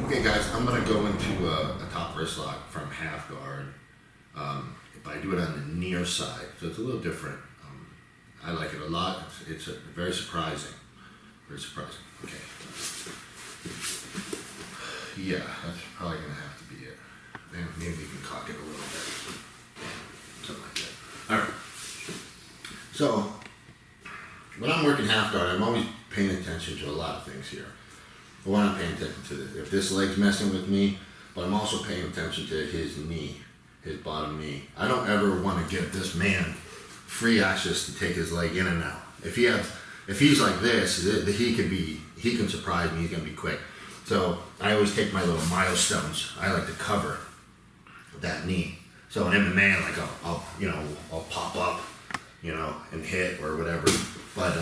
Okay guys, I'm going to go into a top wrist lock from half guard, but I do it on the near side, so it's a little different. I like it a lot. It's very surprising. Very surprising. Okay. Yeah, that's probably going to have to be it. And maybe we can cock it a little bit. Something like that. Alright. So, when I'm working half guard, I'm always paying attention to a lot of things here. Well, I'm paying attention to this. If this leg's messing with me, but I'm also paying attention to his knee, his bottom knee. I don't ever want to give this man free access to take his leg in and out. If he's like this, he can surprise me. He's gonna be quick. So I always take my little milestones. I like to cover that knee. So in MMA, like I'll pop up, and hit or whatever. But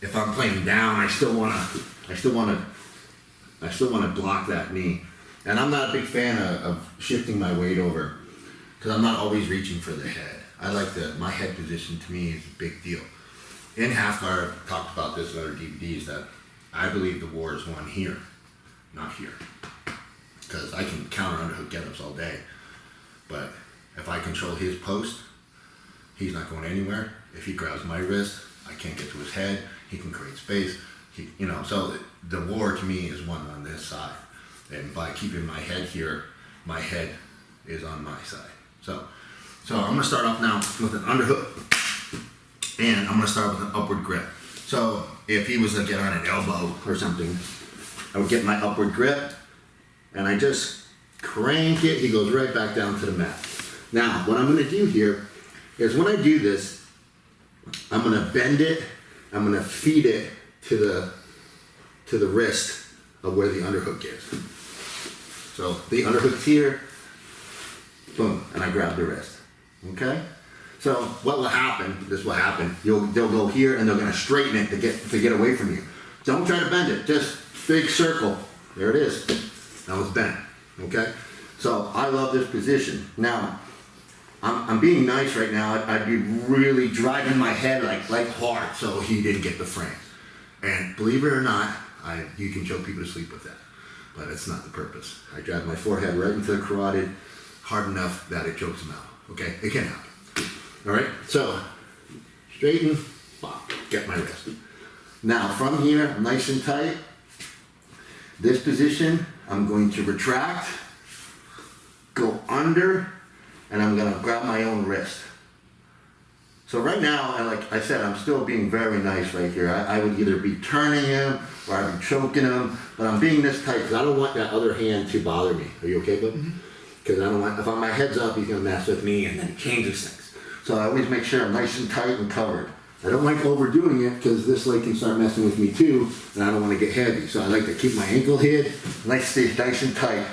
if I'm playing down, I still wanna block that knee. And I'm not a big fan of shifting my weight over because I'm not always reaching for the head. I like my head position to me is a big deal. In half guard, I've talked about this in other DVDs that I believe the war is won here, not here. Because I can counter underhook get-ups all day. But if I control his post, he's not going anywhere. If he grabs my wrist, I can't get to his head. He can create space. So the war to me is won on this side. And by keeping my head here, my head is on my side. So I'm gonna start off now with an underhook, and I'm gonna start with an upward grip. So if he was to get on an elbow or something, I would get my upward grip, and I just crank it, he goes right back down to the mat. Now, what I'm gonna do here is when I do this, I'm gonna bend it, I'm gonna feed it to the wrist of where the underhook is. So the underhook's here, boom, and I grab the wrist. Okay? So what will happen, this will happen, they'll go here and they're gonna straighten it to get away from you. Don't try to bend it, just big circle. There it is. Now it's bent. Okay? So I love this position. Now, I'm being nice right now. I'd be really driving my head like hard so he didn't get the frame. And believe it or not, you can choke people to sleep with that. But it's not the purpose. I drive my forehead right into the carotid hard enough that it chokes them out. Okay? It can happen. Alright? So, straighten, pop, get my wrist. Now, from here, nice and tight, this position, I'm going to retract, go under, and I'm going to grab my own wrist. So right now, like I said, I'm still being very nice right here. I would either be turning him or I'd be choking him, but I'm being this tight because I don't want that other hand to bother me. Are you okay, bud? Because I don't want, if my head's up, he's going to mess with me and then it changes things. So I always make sure I'm nice and tight and covered. I don't like overdoing it because this leg can start messing with me too, and I don't want to get heavy. So I like to keep my ankle hid, nice and tight.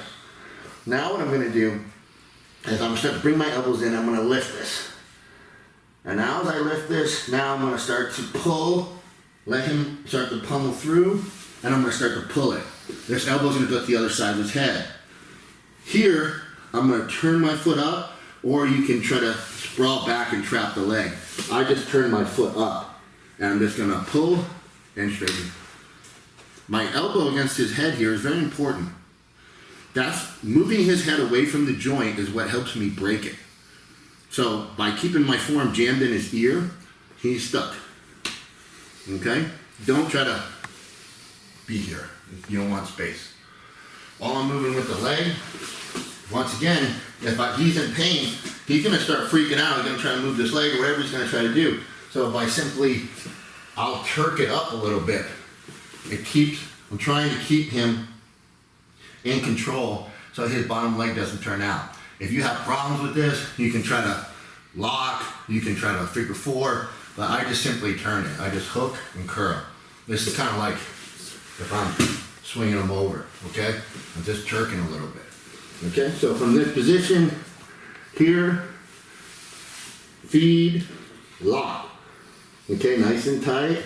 Now what I'm going to do is I'm going to start to bring my elbows in, I'm going to lift this. And now as I lift this, now I'm going to start to pull, let him start to pummel through, and I'm going to start to pull it. This elbow's going to go to the other side of his head. Here, I'm going to turn my foot up, or you can try to sprawl back and trap the leg. I just turn my foot up, and I'm just going to pull and straighten. My elbow against his head here is very important. That's moving his head away from the joint is what helps me break it. So by keeping my forearm jammed in his ear, he's stuck. Okay? Don't try to be here. You don't want space. While I'm moving with the leg, once again, if he's in pain, he's going to start freaking out. He's going to try to move this leg or whatever he's going to try to do. So by simply, I'll turk it up a little bit. I'm trying to keep him in control so his bottom leg doesn't turn out. If you have problems with this, you can try to lock, you can try to figure four, but I just simply turn it. I just hook and curl. This is kind of like if I'm swinging them over, okay? I'm just jerking a little bit. Okay, so from this position, here, feed, lock. Okay, nice and tight,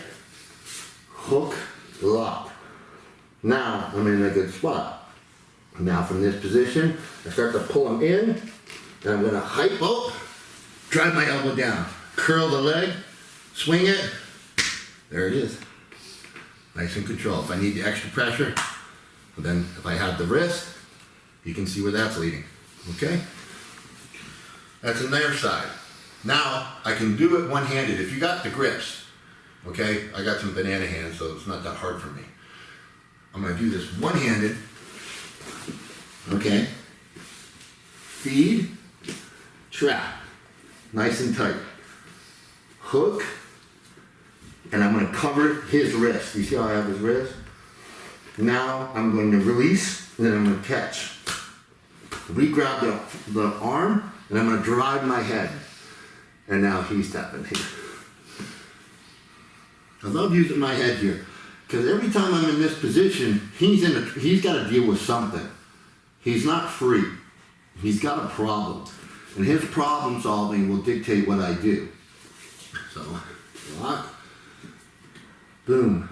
hook, lock. Now I'm in a good spot. Now from this position, I start to pull him in, and I'm going to drive my elbow down, curl the leg, swing it, there it is. Nice and controlled. If I need the extra pressure, So then if I have the wrist, you can see where that's leading, okay? That's on their side. Now, I can do it one-handed. If you got the grips, okay? I got some banana hands, so it's not that hard for me. I'm gonna do this one-handed, okay? Feed, trap, nice and tight. Hook, and I'm gonna cover his wrist. You see how I have his wrist? Now I'm going to release, and then I'm gonna catch. Re-grab the arm, and I'm gonna drive my head. And now he's tapping here. I love using my head here, because every time I'm in this position, he's got to deal with something. He's not free. He's got a problem, and his problem solving will dictate what I do. So, lock, boom,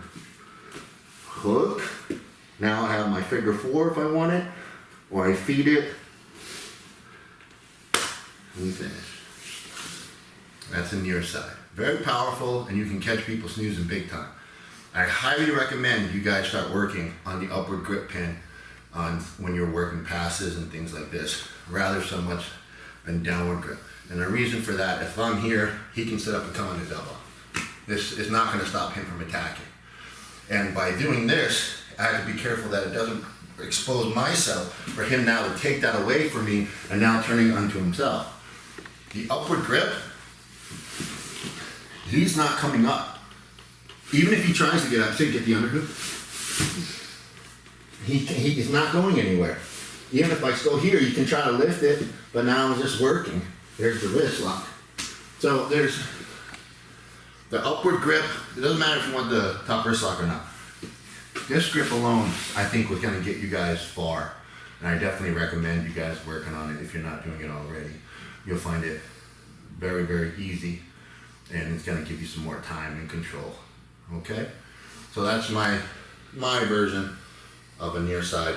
hook. Now I have my figure 4 if I want it, or I feed it, and finish. That's the near side. Very powerful, and you can catch people snoozing big time. I highly recommend you guys start working on the upward grip pin when you're working passes and things like this, rather so much than downward grip. And the reason for that, if I'm here, he can sit up and come on the double. This is not going to stop him from attacking. And by doing this, I have to be careful that it doesn't expose myself for him now to take that away from me and now turning onto himself. The upward grip, he's not coming up. Even if he tries to get up, say get the underhook, he is not going anywhere. Even if I go here, you can try to lift it, but now it's just working. There's the wrist lock. So there's the upward grip. It doesn't matter if you want the top wrist lock or not. This grip alone, I think, was going to get you guys far. And I definitely recommend you guys working on it if you're not doing it already. You'll find it very, very easy. And it's going to give you some more time and control. Okay? So that's my version of a near side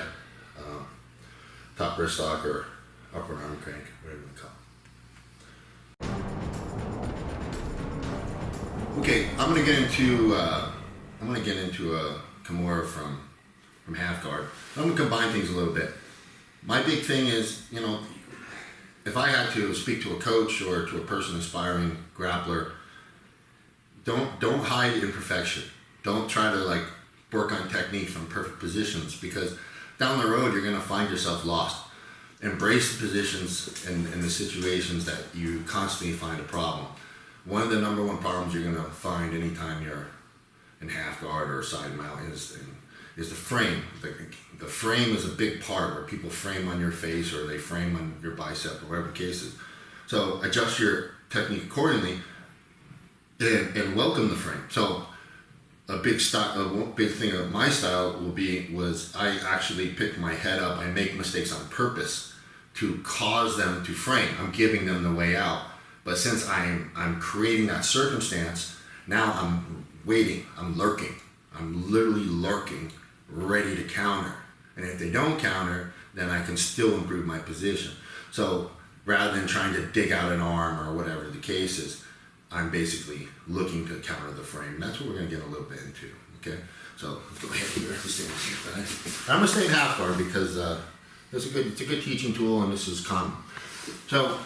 top wrist lock or upper arm crank, whatever you call it. Okay, I'm going to get into a Kimura from half guard. I'm going to combine things a little bit. My big thing is, you know, if I had to speak to a coach or to a person aspiring grappler, don't hide imperfection. Don't try to like work on technique from perfect positions, because down the road you're going to find yourself lost. Embrace the positions and the situations that you constantly find a problem. One of the number one problems you're going to find anytime you're in half guard or side mount is the frame. The frame is a big part, where people frame on your face or they frame on your bicep or whatever the case is. So adjust your technique accordingly and welcome the frame. So a big thing of my style was I actually pick my head up. I make mistakes on purpose to cause them to frame. I'm giving them the way out. But since I'm creating that circumstance, now I'm waiting, I'm lurking. I'm literally lurking, ready to counter. And if they don't counter, then I can still improve my position. So rather than trying to dig out an arm or whatever the case is, I'm basically looking to counter the frame. That's what we're going to get a little bit into, okay? So let's go ahead here. Let's stay here, right? I'm going to stay in half guard because it's a good teaching tool, and this is common. So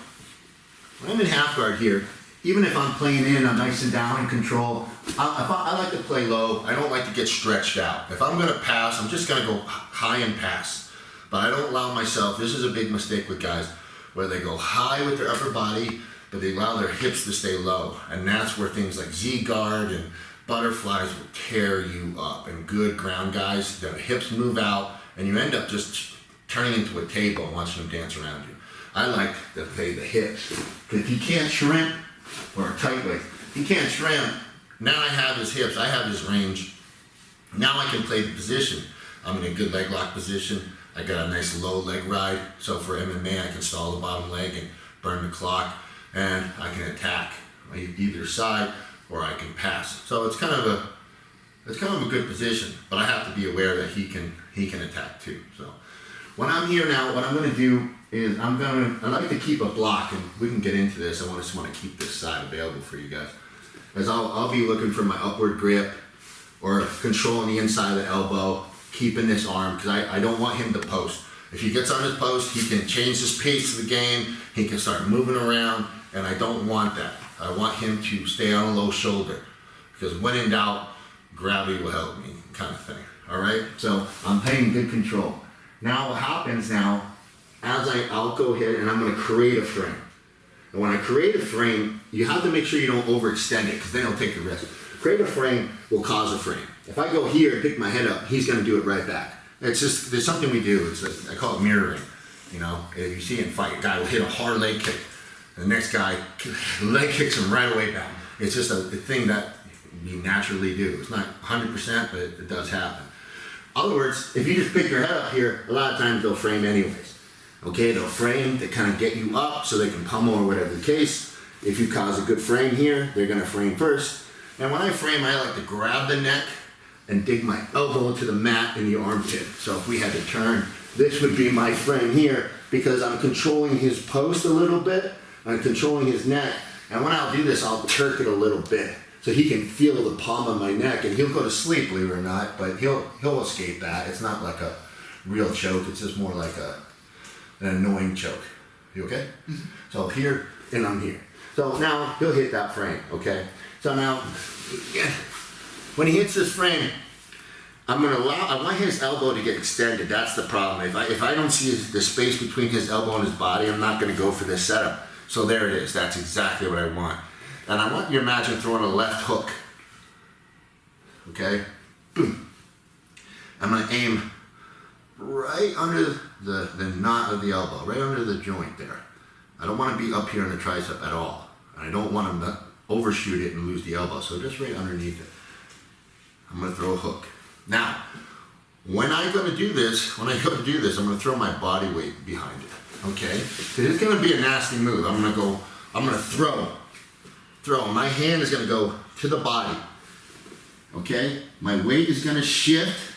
when I'm in half guard here, even if I'm playing in, I'm nice and down in control. I like to play low. I don't like to get stretched out. If I'm going to pass, I'm just going to go high and pass. But I don't allow myself, this is a big mistake with guys, where they go high with their upper body, but they allow their hips to stay low. And that's where things like Z-guard and butterflies will tear you up. And good ground guys, the hips move out, and you end up just turning into a table and watching them dance around you. I like to play the hips. Because if you can't shrimp, or tight waist, if you can't shrimp, now I have his hips, I have his range. Now I can play the position. I'm in a good leg lock position. I got a nice low leg ride. So for MMA, I can stall the bottom leg and burn the clock. And I can attack either side, or I can pass. So it's kind of a good position, but I have to be aware that he can attack too. So when I'm here now, what I'm going to do is I like to keep a block, and we can get into this. I just want to keep this side available for you guys, as I'll be looking for my upward grip or controlling the inside of the elbow, keeping this arm because I don't want him to post. If he gets on his post, he can change his pace of the game. He can start moving around, and I don't want that. I want him to stay on a low shoulder because when in doubt, gravity will help me, kind of thing. All right, so I'm paying good control. Now what happens now, I'll go ahead and I'm going to create a frame. And when I create a frame, you have to make sure you don't overextend it because then it'll take the risk. Create a frame will cause a frame. If I go here and pick my head up, he's going to do it right back. It's just, there's something we do. I call it mirroring. You know, if you see in fight, a guy will hit a hard leg kick. The next guy leg kicks him right away down. It's just a thing that we naturally do. It's not 100%, but it does happen. In other words, if you just pick your head up here, a lot of times they'll frame anyways. Okay, they'll frame to kind of get you up so they can pummel or whatever the case. If you cause a good frame here, they're going to frame first. And when I frame, I like to grab the neck and dig my elbow into the mat in the armpit. So if we had to turn, this would be my frame here because I'm controlling his post a little bit. I'm controlling his neck. And when I'll do this, I'll jerk it a little bit so he can feel the palm of my neck. And he'll go to sleep, believe it or not, but he'll escape that. It's not like a real choke. It's just more like an annoying choke. You okay? Mm-hmm. So here, and I'm here. So now he'll hit that frame, okay? So now, when he hits this frame, I want his elbow to get extended. That's the problem. If I don't see the space between his elbow and his body, I'm not going to go for this setup. So there it is. That's exactly what I want. And I want you to imagine throwing a left hook. Okay? Boom. I'm going to aim right under the knot of the elbow, right under the joint there. I don't want to be up here on the tricep at all. I don't want him to overshoot it and lose the elbow. So just right underneath it. I'm going to throw a hook. Now, when I go to do this, I'm going to throw my body weight behind it. Okay? Because it's going to be a nasty move. I'm going to throw. My hand is going to go to the body. Okay? My weight is going to shift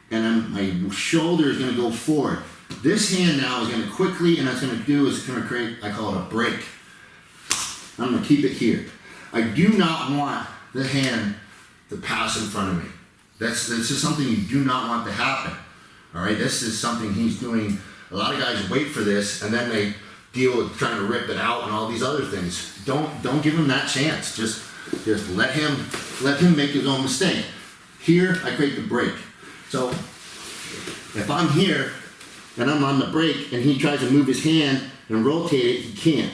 and my shoulder is going to go forward. This hand now is going to quickly, and what it's going to do is it's going to create, I call it a break. I'm going to keep it here. I do not want the hand to pass in front of me. This is something you do not want to happen. All right, this is something he's doing. A lot of guys wait for this, and then they deal with trying to rip it out and all these other things. Don't give him that chance. Just let him make his own mistake. Here, I create the break. So if I'm here and I'm on the break, and he tries to move his hand and rotate it, he can't.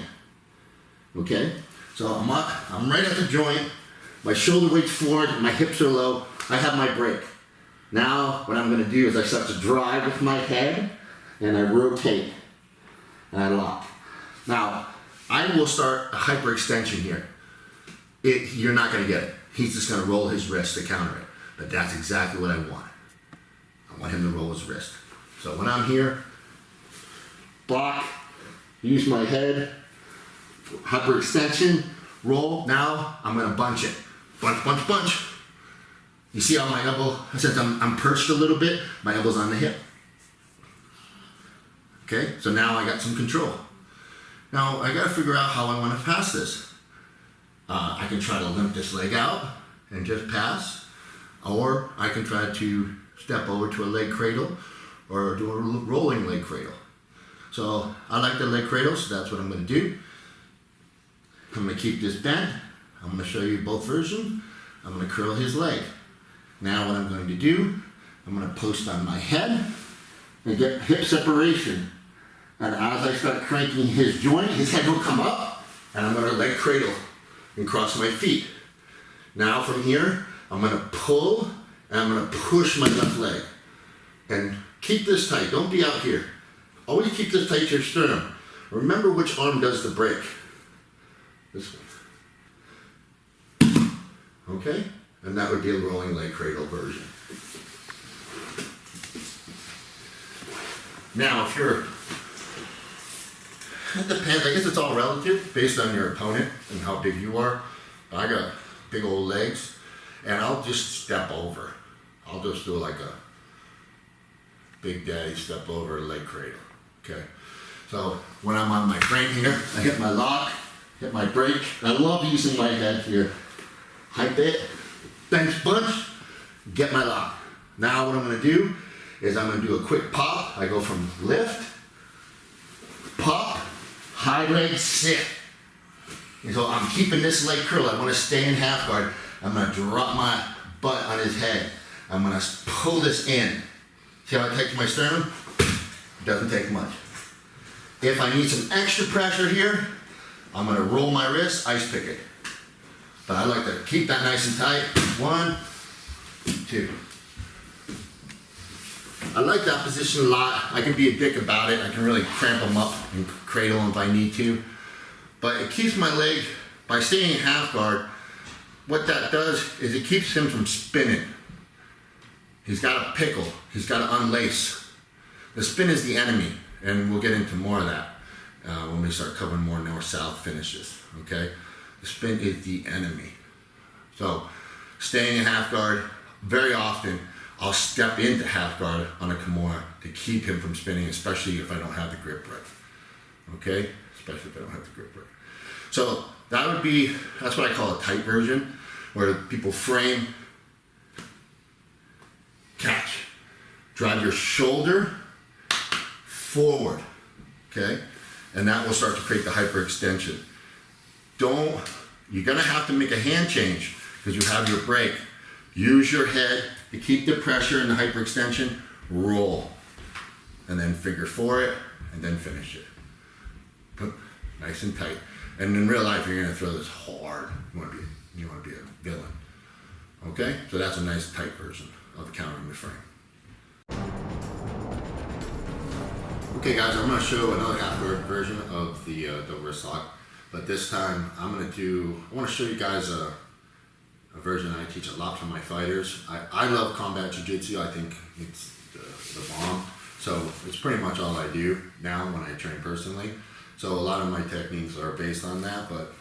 Okay, so I'm right at the joint. My shoulder weight's forward, my hips are low. I have my break. Now, what I'm going to do is I start to drive with my head, and I rotate, and I lock. Now, I will start a hyperextension here. You're not going to get it. He's just going to roll his wrist to counter it. But that's exactly what I want. I want him to roll his wrist. So when I'm here, block, use my head, hyperextension, roll. Now, I'm going to bunch it. Bunch, bunch, bunch. You see how my elbow, since I'm perched a little bit, my elbow's on the hip. Okay, so now I got some control. Now I got to figure out how I want to pass this. I can try to limp this leg out and just pass, or I can try to step over to a leg cradle or do a rolling leg cradle. So I like the leg cradle, so that's what I'm going to do. I'm going to keep this bent. I'm going to show you both versions. I'm going to curl his leg. Now what I'm going to do, I'm going to post on my head and get hip separation. And as I start cranking his joint, his head will come up, and I'm going to leg cradle and cross my feet. Now from here, I'm going to pull, and I'm going to push my left leg. And keep this tight. Don't be out here. Always keep this tight to your sternum. Remember which arm does the break. This one. Okay? And that would be a rolling leg cradle version. Now, if you're, it depends, I guess it's all relative based on your opponent and how big you are. I got big old legs, and I'll just step over. I'll just do like a big daddy step over leg cradle. Okay? So when I'm on my frame here, I hit my lock, hit my break. I love using my head here. Hype it, bench bunch, get my lock. Now what I'm going to do is I'm gonna do a quick pop. I go from lift, pop, high leg, sit. And so I'm keeping this leg curl. I wanna stay in half guard. I'm gonna drop my butt on his head. I'm gonna pull this in. See how I take my sternum? It doesn't take much. If I need some extra pressure here, I'm gonna roll my wrist, ice pick it. But I like to keep that nice and tight. 1, 2. I like that position a lot. I can be a dick about it. I can really cramp them up and cradle them if I need to. But it keeps my leg, by staying in half guard, what that does is it keeps him from spinning. He's got to pickle. He's got to unlace. The spin is the enemy, and we'll get into more of that when we start covering more north-south finishes, okay? The spin is the enemy. So, staying in half guard, very often, I'll step into half guard on a Kimura to keep him from spinning, especially if I don't have the grip right, okay? Especially if I don't have the grip right. So, that's what I call a tight version, where people frame, catch. Drive your shoulder forward, okay? And that will start to create the hyperextension. You're gonna have to make a hand change because you have your break. Use your head to keep the pressure in the hyperextension, roll. And then figure 4 it, and then finish it. Nice and tight. And in real life, you're gonna throw this hard. You wanna be a villain. Okay? So that's a nice tight version of countering the frame. Okay guys, I'm gonna show another half guard version of the wrist lock. But this time, I wanna show you guys a version I teach a lot to my fighters. I love combat jiu-jitsu. I think it's the bomb. So it's pretty much all I do now when I train personally. So a lot of my techniques are based on that, but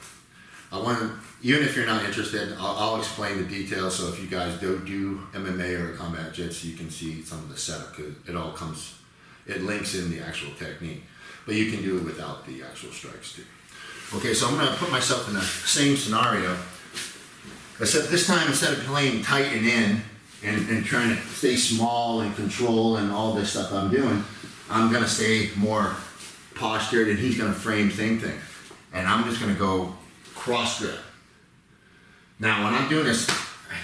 even if you're not interested, I'll explain the details. So if you guys don't do MMA or combat jiu-jitsu, you can see some of the setup, because it links in the actual technique. But you can do it without the actual strikes too. Okay, so I'm gonna put myself in the same scenario. Except this time, instead of playing tight and in, and trying to stay small and control and all this stuff I'm doing, I'm gonna stay more postured, and he's gonna frame same thing. And I'm just gonna go cross grip. Now when I'm doing this,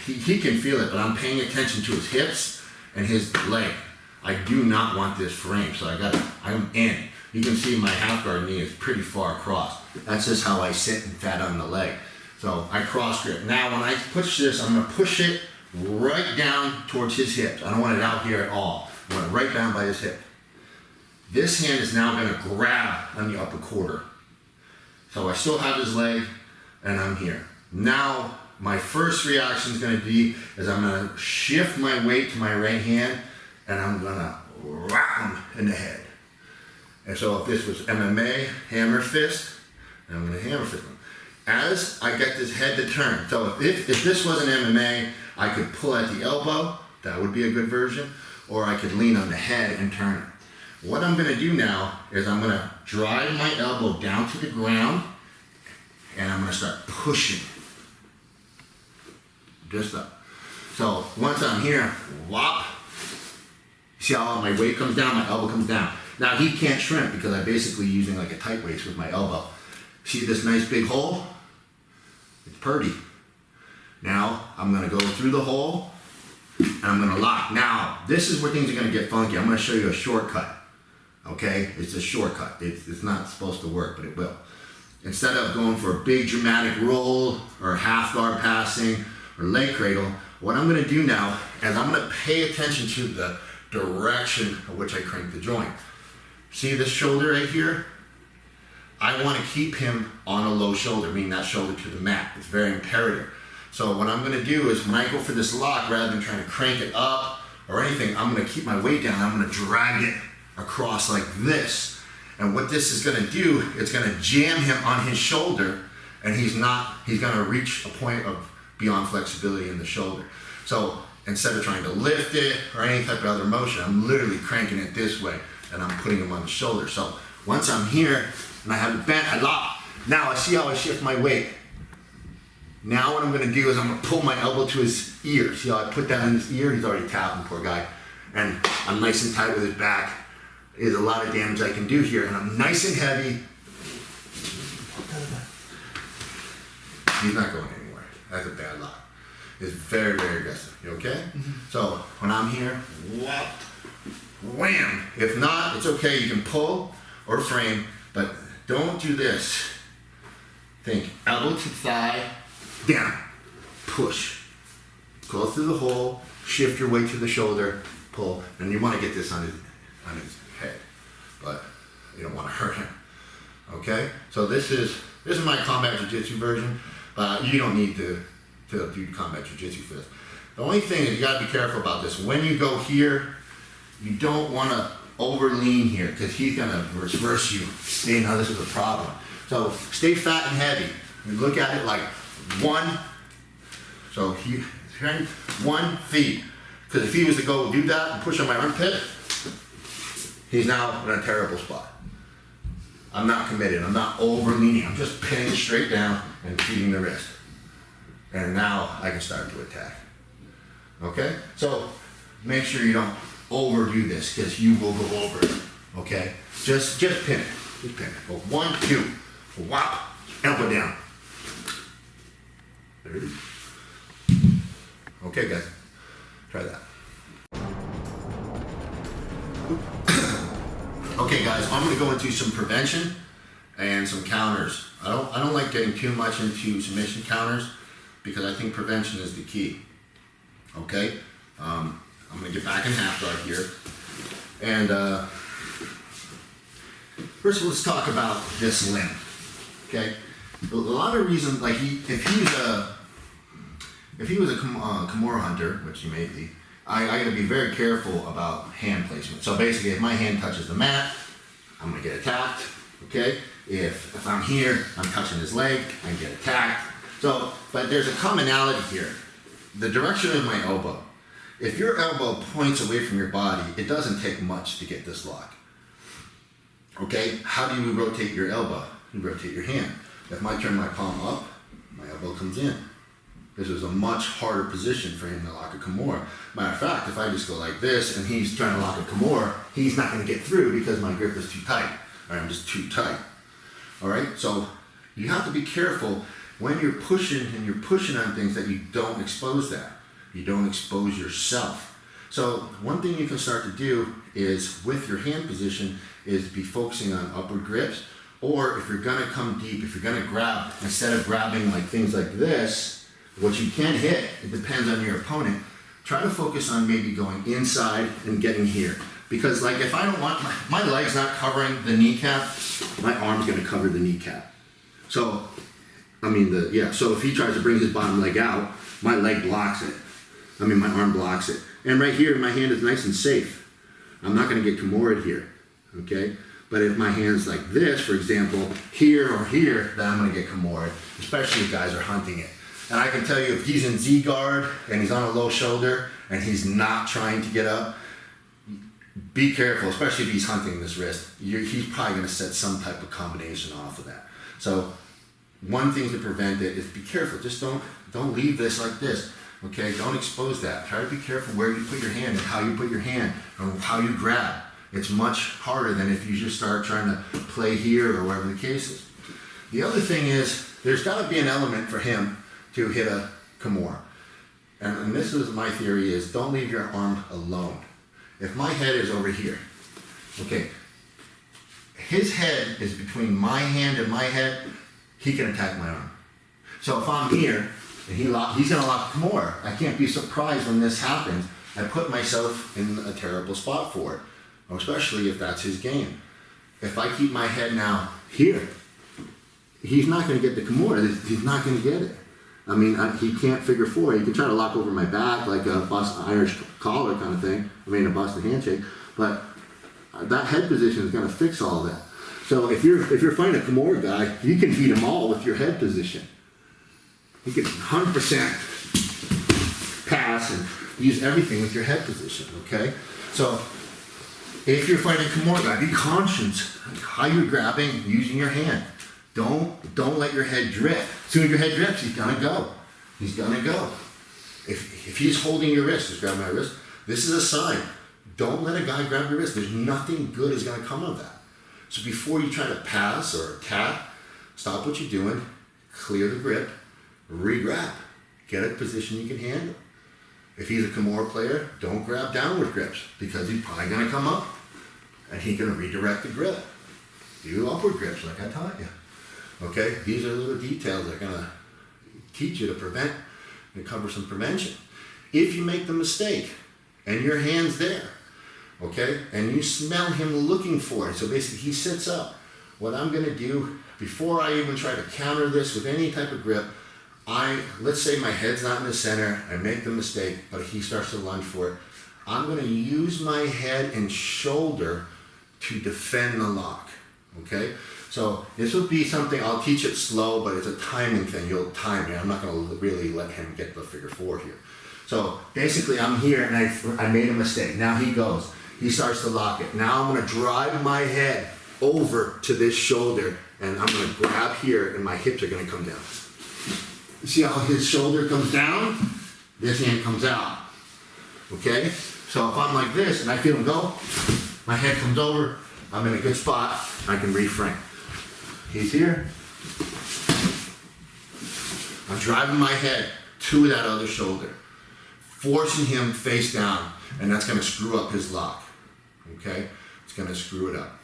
he can feel it, but I'm paying attention to his hips and his leg. I do not want this frame, so I'm in. You can see my half guard knee is pretty far across. That's just how I sit and fat on the leg. So I cross grip. Now when I push this, I'm gonna push it right down towards his hips. I don't want it out here at all. I want it right down by his hip. This hand is now gonna grab on the upper quarter. So I still have his leg, and I'm here. Now, my first reaction is gonna be, I'm gonna shift my weight to my right hand, and I'm gonna whack him in the head. And so if this was MMA, hammer fist, I'm gonna hammer fist him. As I get this head to turn, so if this wasn't MMA, I could pull at the elbow, that would be a good version, or I could lean on the head and turn it. What I'm gonna do now is I'm gonna drive my elbow down to the ground, and I'm gonna start pushing. Just up. So once I'm here, whop. See how my weight comes down, my elbow comes down. Now he can't shrimp because I'm basically using like a tight waist with my elbow. See this nice big hole? It's purdy. Now I'm gonna go through the hole and I'm gonna lock. Now this is where things are gonna get funky. I'm gonna show you a shortcut. Okay, it's a shortcut. It's not supposed to work, but it will. Instead of going for a big dramatic roll or half guard passing or leg cradle, what I'm gonna do now is I'm gonna pay attention to the direction of which I crank the joint. See this shoulder right here? I want to keep him on a low shoulder, meaning that shoulder to the mat. It's very imperative. So what I'm going to do is when I go for this lock, rather than trying to crank it up or anything, I'm going to keep my weight down. I'm going to drag it across like this. And what this is going to do, it's going to jam him on his shoulder, and he's going to reach a point of beyond flexibility in the shoulder. So instead of trying to lift it or any type of other motion, I'm literally cranking it this way, and I'm putting him on the shoulder. So once I'm here and I have it bent, I lock. Now I see how I shift my weight. Now what I'm gonna do is I'm gonna pull my elbow to his ear. See how I put that in his ear? He's already tapping, poor guy. and I'm nice and tight with his back. There's a lot of damage I can do here, and I'm nice and heavy. He's not going anywhere. That's a bad lock. It's very, very aggressive. You okay? So when I'm here, wham. If not, it's okay. You can pull or frame, but don't do this. Think elbow to thigh, down, push. Close through the hole, shift your weight to the shoulder, pull, and you want to get this on his head, but you don't want to hurt him. Okay? So this is my combat jiu-jitsu version. You don't need to do combat jiu-jitsu for this. The only thing is you got to be careful about this. When you go here, you don't want to over lean here because he's going to reverse you. See, now this is a problem. So stay fat and heavy. You look at it like one. So 1 feet. Because if he was to go do that and push on my armpit, he's now in a terrible spot. I'm not committed. I'm not over leaning. I'm just pinning straight down and feeding the wrist. And now I can start to attack. Okay? So make sure you don't overdo this because you will go over it. Okay? Just pin it. Just pin it. Go 1, 2. Whop. Elbow down. There it is. Okay, guys. Try that. Okay, guys, I'm going to go into some prevention and some counters. I don't like getting too much into submission counters because I think prevention is the key. Okay, I'm going to get back in half guard here, and first let's talk about this limb. Okay, a lot of reasons, like if he was a Kimura hunter, which he may be, I got to be very careful about hand placement. So basically, if my hand touches the mat, I'm going to get attacked. Okay? If I'm here, I'm touching his leg, I get attacked. So, but there's a commonality here. The direction of my elbow. If your elbow points away from your body, it doesn't take much to get this lock. Okay? How do you rotate your elbow? You rotate your hand. If I turn my palm up, my elbow comes in. This is a much harder position for him to lock a Kimura. Matter of fact, if I just go like this and he's trying to lock a Kimura, he's not going to get through because my grip is too tight. Or I'm just too tight. All right? So you have to be careful when you're pushing and you're pushing on things that you don't expose that. You don't expose yourself. So one thing you can start to do is with your hand position is be focusing on upward grips, or if you're going to come deep, if you're going to grab, instead of grabbing like things like this, what you can hit, it depends on your opponent. Try to focus on maybe going inside and getting here. Because like if I don't want, my leg's not covering the kneecap, my arm's gonna cover the kneecap. So, so if he tries to bring his bottom leg out, my leg blocks it. My arm blocks it. And right here, my hand is nice and safe. I'm not gonna get Kimura'd here, okay? But if my hand's like this, for example, here or here, then I'm gonna get Kimura'd, especially if guys are hunting it. And I can tell you if he's in Z guard and he's on a low shoulder and he's not trying to get up, be careful, especially if he's hunting this wrist. He's probably going to set some type of combination off of that. So one thing to prevent it is be careful. Just don't leave this like this. Okay, don't expose that. Try to be careful where you put your hand and how you put your hand and how you grab. It's much harder than if you just start trying to play here or whatever the case is. The other thing is there's got to be an element for him to hit a Kimura. And this is my theory is don't leave your arm alone. If my head is over here, okay, his head is between my hand and my head, he can attack my arm. So if I'm here and he's gonna lock Kimura, I can't be surprised when this happens. I put myself in a terrible spot for it, especially if that's his game. If I keep my head now here, he's not gonna get the Kimura, he's not gonna get it. He can't figure four. He can try to lock over my back like a Irish collar kind of thing. A busted handshake. But that head position is going to fix all of that. So if you're fighting a Kimura guy, you can beat him all with your head position. You can 100% pass and use everything with your head position. Okay. So if you're fighting a Kimura guy, be conscious how you're grabbing, using your hand. Don't let your head drift. As soon as your head drifts, he's gonna go. He's gonna go. If he's holding your wrist, just grab my wrist. This is a sign. don't let a guy grab your wrist. There's nothing good is gonna come of that. So before you try to pass or attack, stop what you're doing, clear the grip, re-grab. Get a position you can handle. If he's a Kimura player, don't grab downward grips because he's probably gonna come up and he's gonna redirect the grip. Do upward grips like I taught you. Okay, these are little details that are gonna teach you to prevent and cover some prevention. If you make the mistake and your hand's there, okay, and you smell him looking for it, so basically he sits up, what I'm gonna do before I even try to counter this with any type of grip, let's say my head's not in the center, I make the mistake, but he starts to lunge for it, I'm gonna use my head and shoulder to defend the lock, okay? So this will be something, I'll teach it slow, but it's a timing thing. You'll time it. I'm not going to really let him get the figure 4 here. So basically I'm here and I made a mistake. Now he goes. He starts to lock it. Now I'm going to drive my head over to this shoulder and I'm going to grab here and my hips are going to come down. You see how his shoulder comes down? This hand comes out. Okay? So if I'm like this and I feel him go, my head comes over, I'm in a good spot, I can reframe. He's here. I'm driving my head to that other shoulder, forcing him face down, and that's gonna screw up his lock, okay? It's gonna screw it up.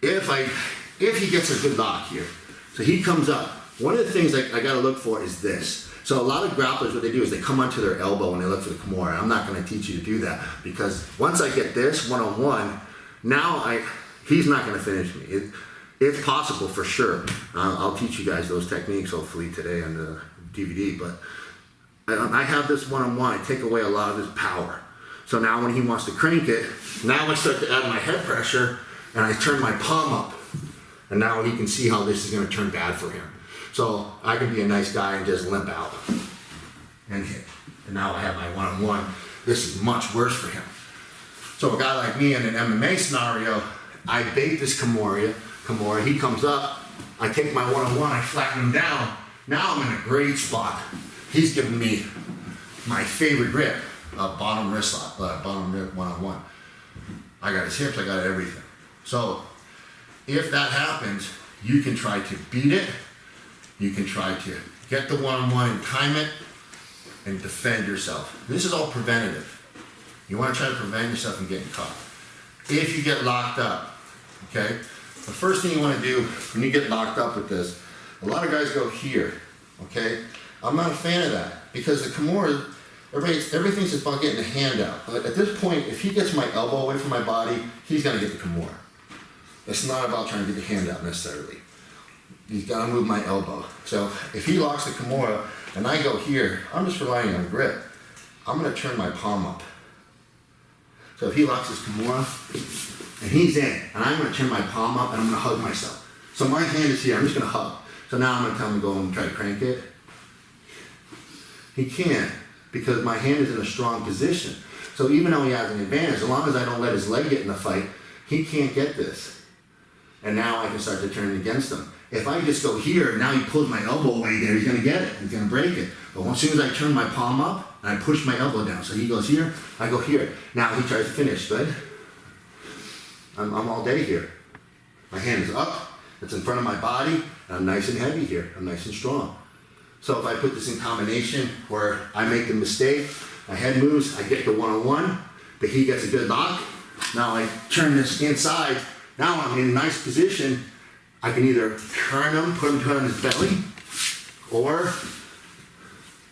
If he gets a good lock here, so he comes up, one of the things I gotta look for is this. So a lot of grapplers, what they do is they come onto their elbow when they look for the Kimura. I'm not gonna teach you to do that because once I get this one-on-one, now he's not gonna finish me. It's possible for sure. I'll teach you guys those techniques hopefully today on the DVD, but I have this one-on-one, I take away a lot of his power. So now when he wants to crank it, now I start to add my head pressure and I turn my palm up. And now he can see how this is gonna turn bad for him. So I can be a nice guy and just limp out and hit. And now I have my one-on-one. This is much worse for him. So a guy like me in an MMA scenario, I bait this Kimura, he comes up, I take my one-on-one, I flatten him down. Now I'm in a great spot. He's giving me my favorite grip, bottom wrist lock, bottom rib one-on-one. I got his hips, I got everything. So if that happens, you can try to beat it, you can try to get the one-on-one and time it, and defend yourself. This is all preventative. You want to try to prevent yourself from getting caught. If you get locked up, okay, the first thing you want to do when you get locked up with this, a lot of guys go here, okay? I'm not a fan of that because the Kimura, everything's just about getting the hand out. But at this point, if he gets my elbow away from my body, he's going to get the Kimura. It's not about trying to get the hand out necessarily. He's got to move my elbow. So if he locks the Kimura and I go here, I'm just relying on grip. I'm going to turn my palm up. So if he locks his Kimura and he's in, and I'm going to turn my palm up and I'm going to hug myself. So my hand is here, I'm just going to hug. So now I'm going to tell him to go and try to crank it. He can't because my hand is in a strong position. So even though he has an advantage, as long as I don't let his leg get in the fight, he can't get this. And now I can start to turn it against him. If I just go here, now he pulls my elbow away there, he's going to get it, he's going to break it. But as soon as I turn my palm up, I push my elbow down. So he goes here, I go here. Now he tries to finish, good? I'm all day here. My hand is up, it's in front of my body, and I'm nice and heavy here. I'm nice and strong. So if I put this in combination where I make the mistake, my head moves, I get the one-on-one, but he gets a good lock. Now I turn this inside. Now I'm in a nice position. I can either turn him, put him on his belly, or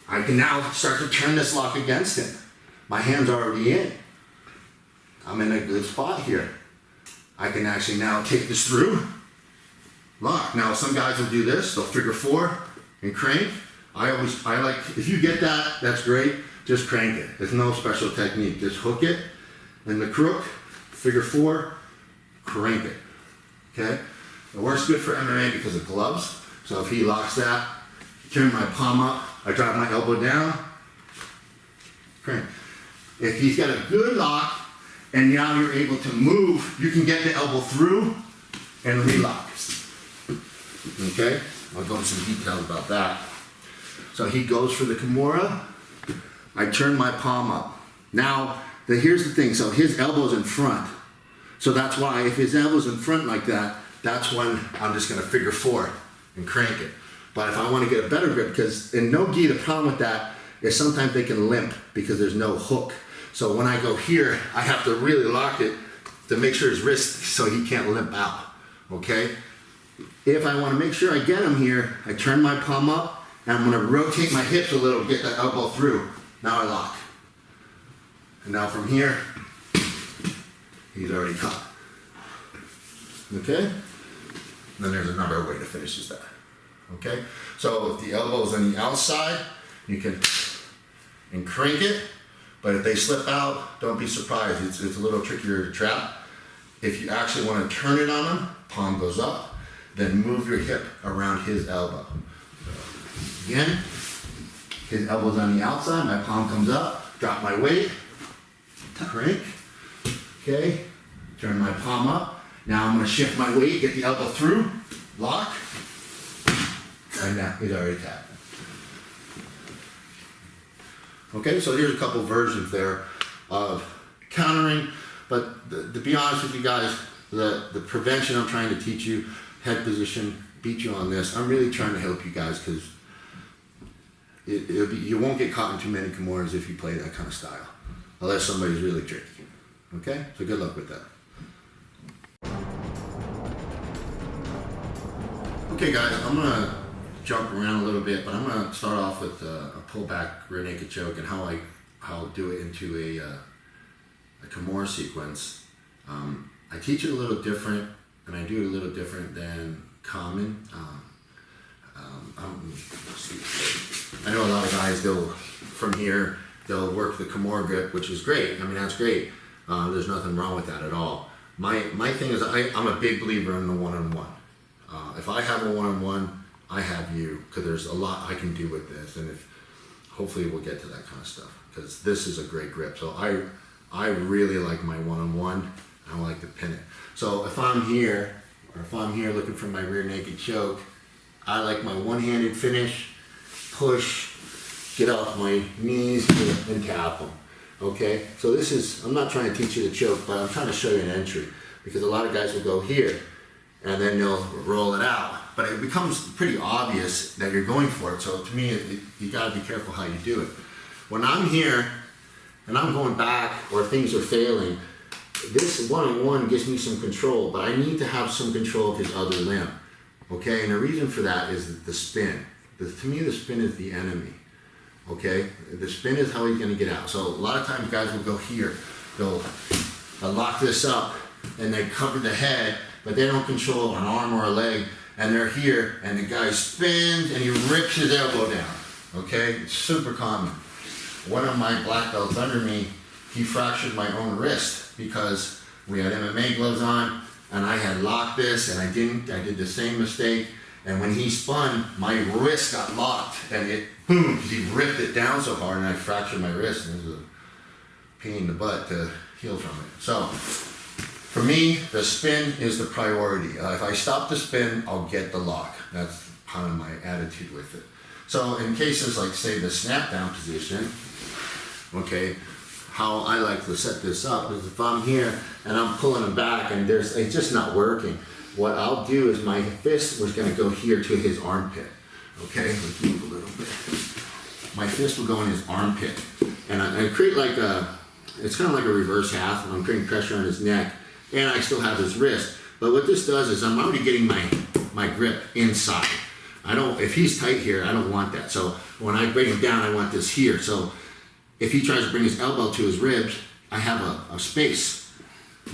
I can now start to turn this lock against him. My hand's already in. I'm in a good spot here. I can actually now take this through, lock. Now some guys will do this, they'll figure 4 and crank. I like, if you get that, that's great, just crank it. There's no special technique, just hook it in the crook, figure 4, crank it, okay? It works good for MMA because of gloves. So if he locks that, turn my palm up, I drop my elbow down, crank. If he's got a good lock, and now you're able to move, you can get the elbow through and relock. Okay? I'll go into some details about that. So he goes for the Kimura. I turn my palm up. Now, here's the thing, so his elbow's in front. So that's why if his elbow's in front like that, that's when I'm just gonna figure 4 and crank it. But if I wanna get a better grip, because in no-gi, the problem with that is sometimes they can limp because there's no hook. So when I go here, I have to really lock it to make sure his wrist, so he can't limp out, okay? If I wanna make sure I get him here, I turn my palm up, and I'm gonna rotate my hips a little, get that elbow through. Now I lock. And now from here, he's already caught. Okay? Then there's another way to finish that. Okay? So if the elbow's on the outside, you can crank it, but if they slip out, don't be surprised. It's a little trickier to trap. If you actually want to turn it on him, palm goes up, then move your hip around his elbow. So again, his elbow's on the outside, my palm comes up, drop my weight, crank, okay, turn my palm up. Now I'm going to shift my weight, get the elbow through, lock, and now he's already tapped. Okay, so here's a couple versions there of countering, but to be honest with you guys, the prevention I'm trying to teach you, head position, beat you on this, I'm really trying to help you guys because you won't get caught in too many Kimuras if you play that kind of style, unless somebody's really tricky. Okay, so good luck with that. Okay guys, I'm gonna jump around a little bit, but I'm gonna start off with a pullback rear naked choke and how I'll do it into a Kimura sequence. I teach it a little different, and I do it a little different than common. I know a lot of guys, from here, they'll work the Kimura grip, which is great. I mean, that's great. There's nothing wrong with that at all. My thing is, I'm a big believer in the one-on-one. If I have a one-on-one, I have you, because there's a lot I can do with this, and hopefully we'll get to that kind of stuff, because this is a great grip. So I really like my one-on-one. I like to pin it. So if I'm here, or if I'm here looking for my rear naked choke, I like my one-handed finish, push, get off my knees, and tap them. Okay, so this is, I'm not trying to teach you to choke, but I'm trying to show you an entry, because a lot of guys will go here, and then they'll roll it out. But it becomes pretty obvious that you're going for it. So to me, you gotta be careful how you do it. When I'm here, and I'm going back, or things are failing, this one-on-one gives me some control, but I need to have some control of his other limb. Okay, and the reason for that is the spin. To me, the spin is the enemy. Okay, the spin is how he's gonna get out. So a lot of times guys will go here, they'll lock this up, and they cover the head, but they don't control an arm or a leg, and they're here, and the guy spins, and he rips his elbow down. Okay, it's super common. One of my black belts under me, he fractured my own wrist because we had MMA gloves on, and I had locked this, and I did the same mistake, and when he spun, my wrist got locked, and it, boom, he ripped it down so hard, and I fractured my wrist, and it was a pain in the butt to heal from it. So, for me, the spin is the priority. If I stop the spin, I'll get the lock. That's kind of my attitude with it. So in cases like, say, the snap down position, okay, how I like to set this up is if I'm here and I'm pulling him back and it's just not working, what I'll do is my fist was gonna go here to his armpit. Okay, let's move a little bit. My fist will go in his armpit. And I create like it's kind of like a reverse half, and I'm creating pressure on his neck, and I still have his wrist. But what this does is I'm already getting my grip inside. If he's tight here, I don't want that. So when I bring him down, I want this here. So if he tries to bring his elbow to his ribs, I have a space,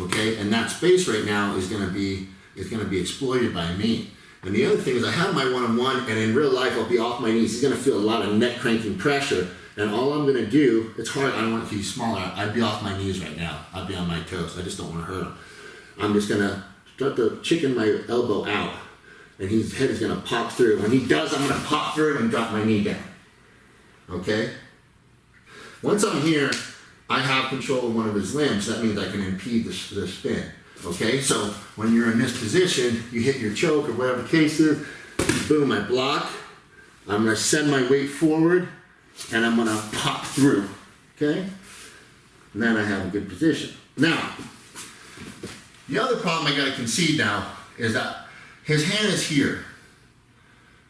okay? And that space right now is gonna be exploited by me. And the other thing is I have my one-on-one, and in real life, I'll be off my knees. He's gonna feel a lot of neck cranking pressure, and all I'm gonna do, it's hard, I don't want it to be smaller. I'd be off my knees right now. I'd be on my toes. I just don't wanna hurt him. I'm just gonna start to chicken my elbow out, and his head is gonna pop through. When he does, I'm gonna pop through and drop my knee down, okay? Once I'm here, I have control of one of his limbs. That means I can impede the spin, okay? So when you're in this position, you hit your choke or whatever the case is, boom, I block. I'm gonna send my weight forward, and I'm gonna pop through, okay? and then I have a good position. Now, the other problem I gotta concede now is that his hand is here,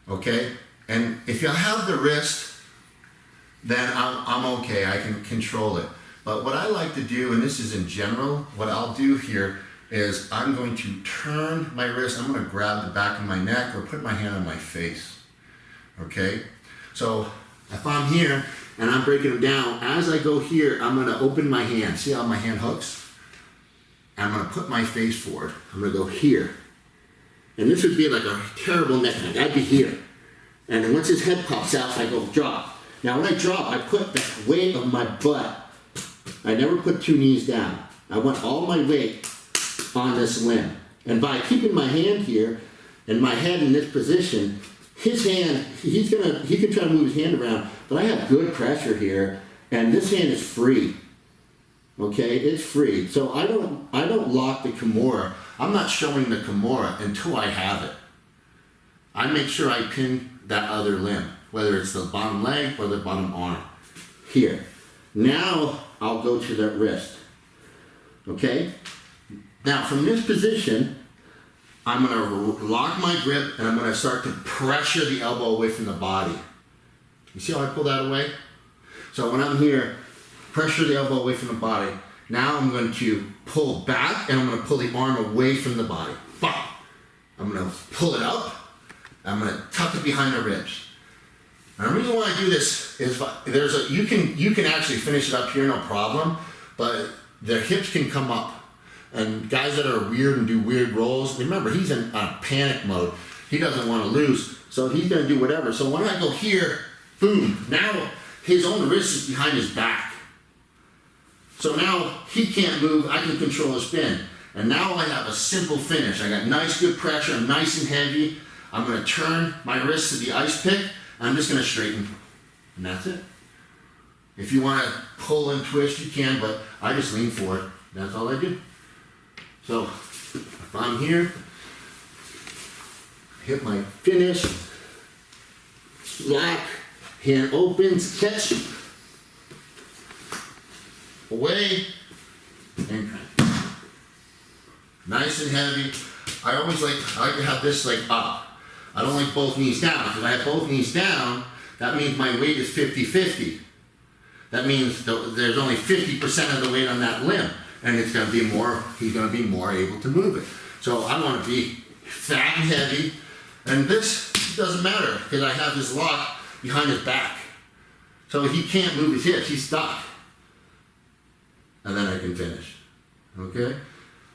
okay? And if you have the wrist, then I'm okay, I can control it. But what I like to do, and this is in general, what I'll do here is I'm going to turn my wrist, I'm gonna grab the back of my neck or put my hand on my face, okay? So if I'm here and I'm breaking them down, as I go here, I'm gonna open my hand. See how my hand hooks? I'm gonna put my face forward. I'm gonna go here. And this would be like a terrible neck hang. I'd be here. And then once his head pops out, I go drop. Now when I drop, I put the weight of my butt. I never put 2 knees down. I want all my weight on this limb. And by keeping my hand here and my head in this position, his hand, he can try to move his hand around, but I have good pressure here, and this hand is free. Okay, it's free. So I don't lock the Kimura. I'm not showing the Kimura until I have it. I make sure I pin that other limb, whether it's the bottom leg or the bottom arm. Here. Now I'll go to the wrist. Okay? Now from this position, I'm going to lock my grip and I'm going to start to pressure the elbow away from the body. You see how I pull that away? So when I'm here, pressure the elbow away from the body. Now I'm going to pull back and I'm going to pull the arm away from the body. Bop. I'm going to pull it up. I'm going to tuck it behind the ribs. Now the reason why I do this is you can actually finish it up here, no problem, but their hips can come up. And guys that are weird and do weird rolls, remember he's in panic mode. He doesn't want to lose, so he's going to do whatever. So when I go here, boom, now his own wrist is behind his back. So now he can't move, I can control his spin. And now I have a simple finish. I got nice good pressure, I'm nice and heavy. I'm going to turn my wrist to the ice pick, and I'm just going to straighten. And that's it. If you want to pull and twist, you can, but I just lean forward. That's all I do. So if I'm here, hit my finish, lock, hand opens, catch, away, and crank. Nice and heavy. I like to have this like up. I don't like both knees down, because if I have both knees down, that means my weight is 50-50. That means there's only 50% of the weight on that limb, and it's going to be more, he's going to be more able to move it. So I want to be fat and heavy, and this doesn't matter, because I have this lock behind his back. So he can't move his hips, he's stuck. And then I can finish, okay?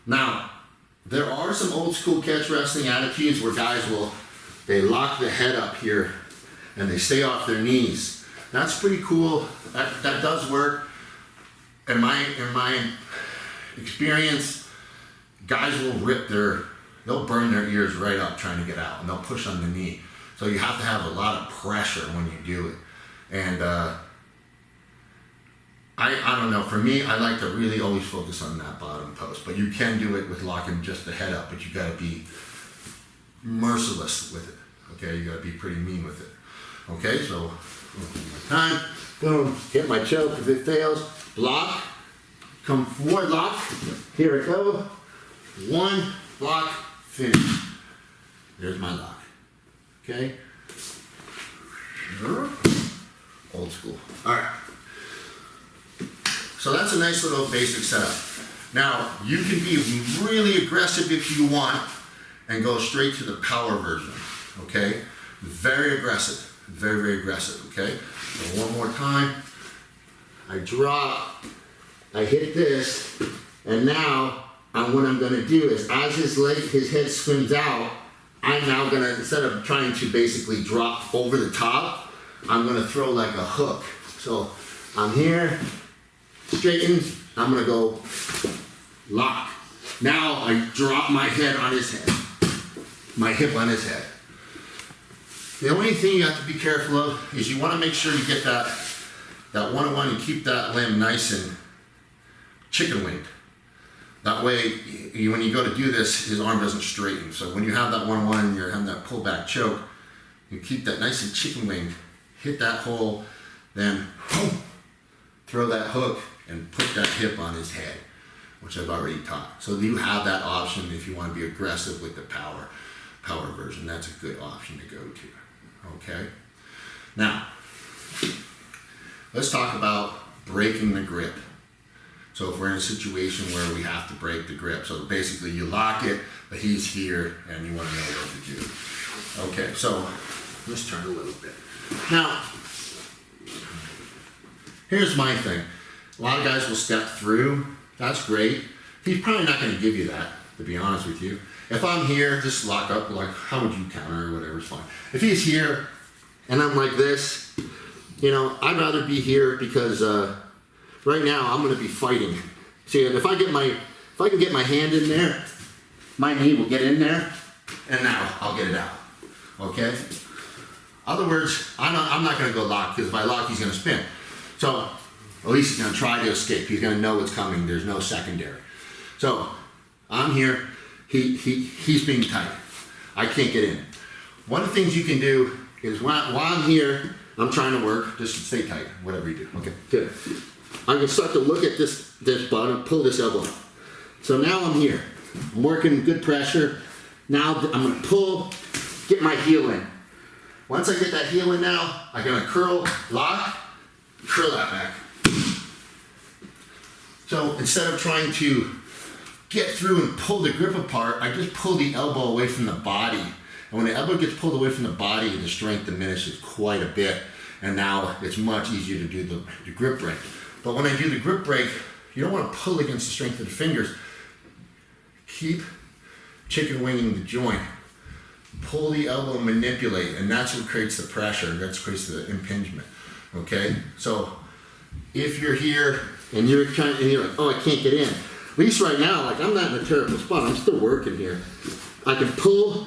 Now, there are some old school catch wrestling attitudes where guys they lock the head up here and they stay off their knees. That's pretty cool. That does work. In my experience, guys will they'll burn their ears right up trying to get out, and they'll push on the knee. So you have to have a lot of pressure when you do it. And I don't know, for me, I like to really always focus on that bottom post, but you can do it with locking just the head up, but you gotta be merciless with it, okay? You gotta be pretty mean with it. Okay, so, one more time, boom, hit my choke. If it fails, block, come forward, lock, here it goes, 1, block, finish. There's my lock, okay? Old school, all right. So that's a nice little basic setup. Now, you can be really aggressive if you want and go straight to the power version, okay? Very aggressive, very, very aggressive, okay? So one more time, I drop, I hit this, and now what I'm gonna do is as his head swims out, I'm now gonna, instead of trying to basically drop over the top, I'm gonna throw like a hook. So I'm here, straighten, I'm gonna go lock. Now I drop my head on his head, my hip on his head. The only thing you have to be careful of is you wanna make sure you get that one-on-one and keep that limb nice and chicken winged. That way, when you go to do this, his arm doesn't straighten. So when you have that one-on-one and you're having that pullback choke, you keep that nice and chicken winged, hit that hole, then throw that hook, and put that hip on his head, which I've already taught. So you have that option if you want to be aggressive with the power version. That's a good option to go to. Okay? Now, let's talk about breaking the grip. So if we're in a situation where we have to break the grip, so basically you lock it, but he's here and you want to know what to do. Okay, so let's turn a little bit. Now, here's my thing. A lot of guys will step through. That's great. He's probably not going to give you that, to be honest with you. If I'm here, just lock up, like, how would you counter or whatever, it's fine. If he's here and I'm like this, you know, I'd rather be here because right now I'm going to be fighting. See, if I can get my hand in there, my knee will get in there, and now I'll get it out. Okay? Other words, I'm not going to go lock, because if I lock, he's going to spin. So at least he's going to try to escape. He's going to know what's coming. There's no secondary. So I'm here. He's being tight. I can't get in. One of the things you can do is while I'm here, I'm trying to work. Just stay tight, whatever you do. Okay, good. I'm going to start to look at this bottom, pull this elbow up. So now I'm here. I'm working good pressure. Now I'm going to pull, get my heel in. Once I get that heel in now, I'm going to curl, lock, curl that back. So instead of trying to get through and pull the grip apart, I just pull the elbow away from the body. And when the elbow gets pulled away from the body, the strength diminishes quite a bit. And now it's much easier to do the grip break. But when I do the grip break, you don't want to pull against the strength of the fingers. Keep chicken winging the joint. Pull the elbow and manipulate, and that's what creates the pressure. That creates the impingement. Okay? So if you're here and you're like, oh, I can't get in. At least right now, like, I'm not in a terrible spot. I'm still working here. I can pull,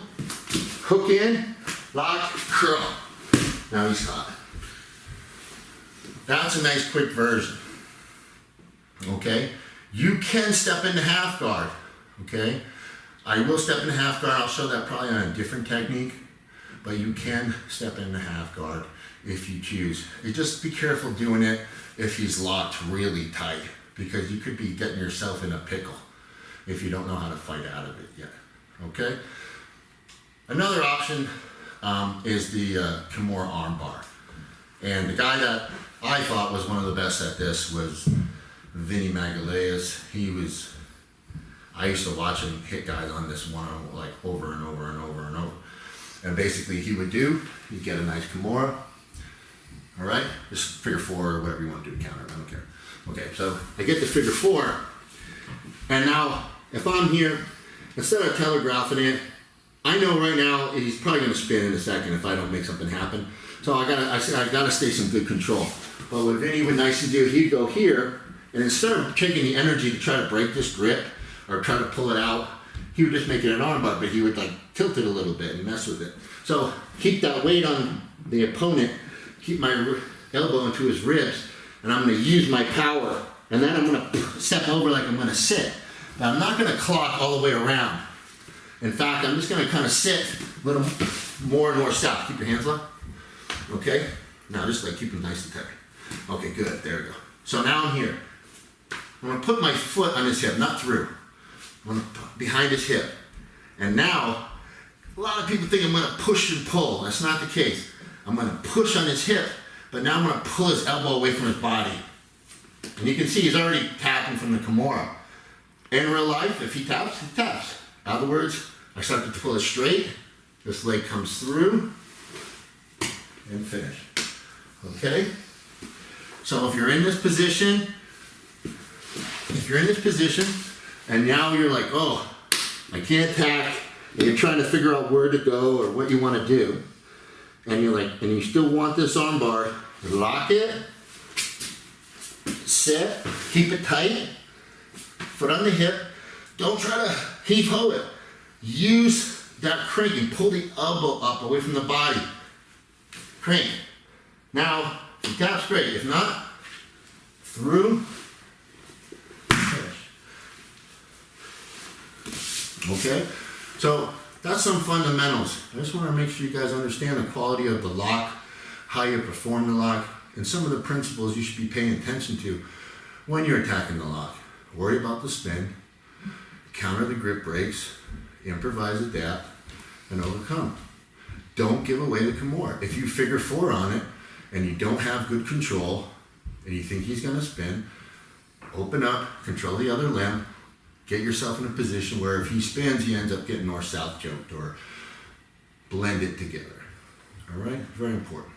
hook in, lock, curl. Now he's caught. That's a nice quick version. Okay? You can step into half guard. Okay? I will step into half guard. I'll show that probably on a different technique. But you can step into half guard if you choose. You just be careful doing it if he's locked really tight, because you could be getting yourself in a pickle if you don't know how to fight out of it yet. Okay? Another option is the Kimura armbar. And the guy that I thought was one of the best at this was Vinny Magaleas. I used to watch him hit guys on this one like over and over and over and over. And basically he'd get a nice Kimura. All right? Just figure four or whatever you want to do to counter it. I don't care. Okay, so I get the figure four. And now, if I'm here, instead of telegraphing it, I know right now he's probably going to spin in a second if I don't make something happen. So I gotta stay some good control. But what Vinny would nicely do, he'd go here, and instead of taking the energy to try to break this grip or try to pull it out, he would just make it an armbar, but he would like tilt it a little bit and mess with it. So keep that weight on the opponent, keep my elbow into his ribs, and I'm going to use my power, and then I'm going to step over like I'm going to sit. Now I'm not going to clock all the way around. In fact, I'm just going to kind of sit a little more and more stop. Keep your hands locked. Okay? Now just like keep them nice and tight. Okay, good. There we go. So now I'm here. I'm going to put my foot on his hip, not through. I'm going to put behind his hip. And now, a lot of people think I'm going to push and pull. That's not the case. I'm going to push on his hip, but now I'm going to pull his elbow away from his body. And you can see he's already tapping from the Kimura. In real life, if he taps, he taps. In other words, I start to pull it straight. This leg comes through. And finish. Okay? So if you're in this position, and now you're like, oh, I can't tack, and you're trying to figure out where to go or what you want to do, and you're like, and you still want this armbar, lock it, sit, keep it tight, foot on the hip, don't try to heave-ho it. Use that crank and pull the elbow up away from the body. Crank. Now, if he taps, great. If not, through, finish. Okay? So, that's some fundamentals. I just want to make sure you guys understand the quality of the lock, how you perform the lock, and some of the principles you should be paying attention to when you're attacking the lock. Worry about the spin, counter the grip breaks, improvise, adapt, and overcome. Don't give away the Kimura. If you figure 4 on it and you don't have good control and you think he's going to spin, open up, control the other limb, get yourself in a position where if he spins, he ends up getting north-south joked or blend it together. All right? Very important.